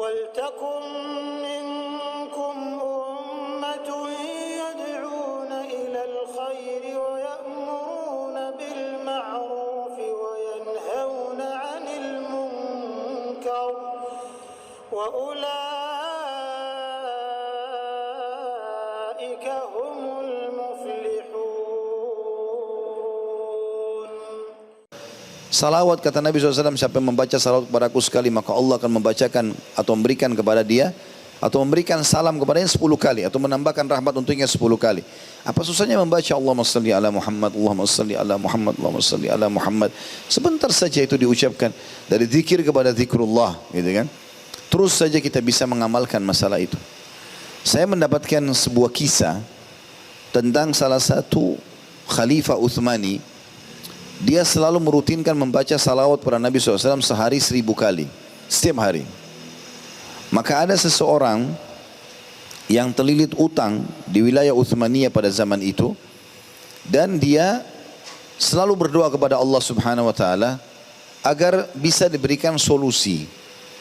وَلْتَكُنْ مِنْكُمْ أُمَّةٌ يَدْعُونَ إِلَى الْخَيْرِ وَيَأْمُرُونَ بِالْمَعْرُوفِ وَيَنْهَوْنَ عَنِ الْمُنْكَرِ وَأُولَئِكَ هُمُ الْمُفْلِحُونَ. Salawat, kata Nabi SAW, siapa yang membaca salawat kepadaku sekali, maka Allah akan membacakan atau memberikan kepada dia, atau memberikan salam kepadanya 10 kali, atau menambahkan rahmat untuknya 10 kali. Apa susahnya membaca Allahumma salli ala Muhammad, Allahumma salli ala Muhammad, Allahumma salli ala Muhammad. Sebentar saja itu diucapkan, dari zikir kepada zikrullah, gitu kan. Terus saja kita bisa mengamalkan masalah itu. Saya mendapatkan sebuah kisah tentang salah satu Khalifah Utsmani. Dia selalu merutinkan membaca salawat pada Nabi SAW sehari 1000 kali. Setiap hari. Maka ada seseorang yang terlilit utang di wilayah Utsmaniyah pada zaman itu. Dan dia selalu berdoa kepada Allah Subhanahu Wa Taala agar bisa diberikan solusi.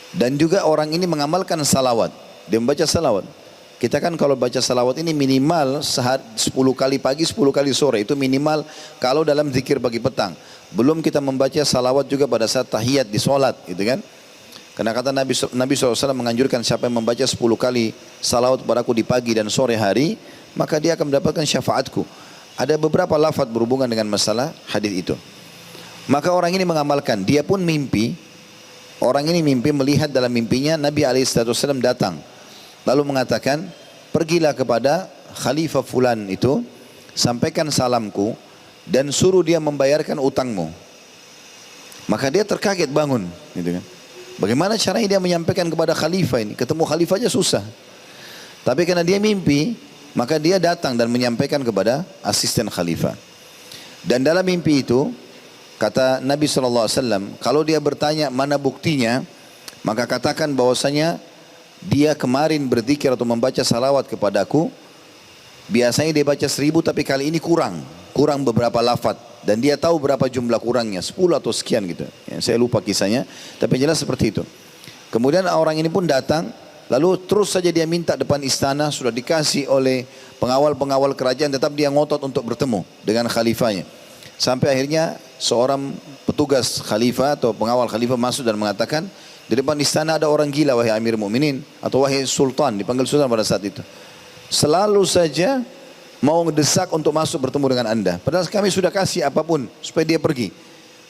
Dan juga orang ini mengamalkan salawat. Dia membaca salawat. Kita kan kalau baca salawat ini minimal sehari 10 kali pagi, 10 kali sore. Itu minimal kalau dalam zikir pagi petang. Belum kita membaca salawat juga pada saat tahiyat di sholat, gitu kan. Karena kata Nabi SAW menganjurkan siapa yang membaca 10 kali salawat kepadaku di pagi dan sore hari, maka dia akan mendapatkan syafaatku. Ada beberapa lafaz berhubungan dengan masalah hadis itu. Maka orang ini mengamalkan. Dia pun mimpi. Orang ini mimpi, melihat dalam mimpinya Nabi SAW datang. Lalu mengatakan, pergilah kepada Khalifah Fulan itu, sampaikan salamku, dan suruh dia membayarkan utangmu. Maka dia terkaget bangun. Gitu kan. Bagaimana caranya dia menyampaikan kepada Khalifah ini? Ketemu Khalifah aja susah. Tapi karena dia mimpi, maka dia datang dan menyampaikan kepada asisten Khalifah. Dan dalam mimpi itu, kata Nabi SAW, kalau dia bertanya mana buktinya, maka katakan bahwasanya dia kemarin berzikir atau membaca salawat kepadaku. Biasanya dia baca 1000, tapi kali ini kurang beberapa lafaz. Dan dia tahu berapa jumlah kurangnya, 10 atau sekian gitu. Ya, saya lupa kisahnya, tapi jelas seperti itu. Kemudian orang ini pun datang, lalu terus saja dia minta depan istana, sudah dikasih oleh pengawal-pengawal kerajaan, tetap dia ngotot untuk bertemu dengan khalifahnya. Sampai akhirnya seorang petugas khalifah atau pengawal khalifah masuk dan mengatakan, di depan istana ada orang gila, wahai Amir Mu'minin, atau wahai Sultan, dipanggil Sultan pada saat itu. Selalu saja mau mendesak untuk masuk bertemu dengan anda. Padahal kami sudah kasih apapun supaya dia pergi.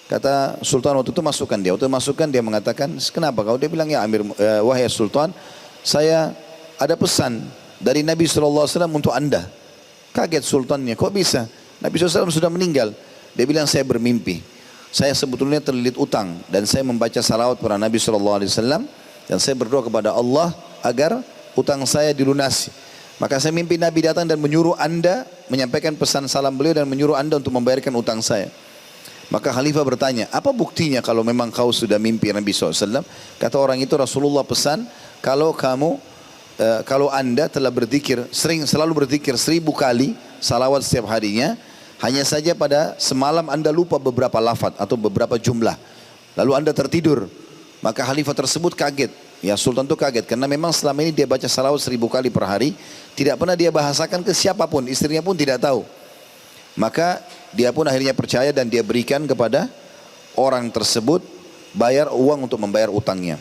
Kata Sultan waktu itu, masukkan dia. Waktu masukkan dia mengatakan, kenapa kau? Dia bilang, ya Amir, wahai Sultan, saya ada pesan dari Nabi SAW untuk anda. Kaget Sultannya, kok bisa? Nabi SAW sudah meninggal. Dia bilang, saya bermimpi. Saya sebetulnya terlilit utang dan saya membaca salawat pada Nabi SAW dan saya berdoa kepada Allah agar utang saya dilunasi. Maka saya mimpi Nabi datang dan menyuruh anda menyampaikan pesan salam beliau dan menyuruh anda untuk membayarkan utang saya. Maka Khalifah bertanya, apa buktinya kalau memang kau sudah mimpi Nabi SAW? Kata orang itu, Rasulullah pesan, kalau anda telah berzikir, selalu berzikir 1000 kali salawat setiap harinya, hanya saja pada semalam anda lupa beberapa lafaz atau beberapa jumlah. Lalu anda tertidur. Maka Khalifah tersebut kaget. Ya, Sultan itu kaget. Karena memang selama ini dia baca salawat 1000 kali per hari. Tidak pernah dia bahasakan ke siapapun. Istrinya pun tidak tahu. Maka dia pun akhirnya percaya dan dia berikan kepada orang tersebut bayar uang untuk membayar utangnya.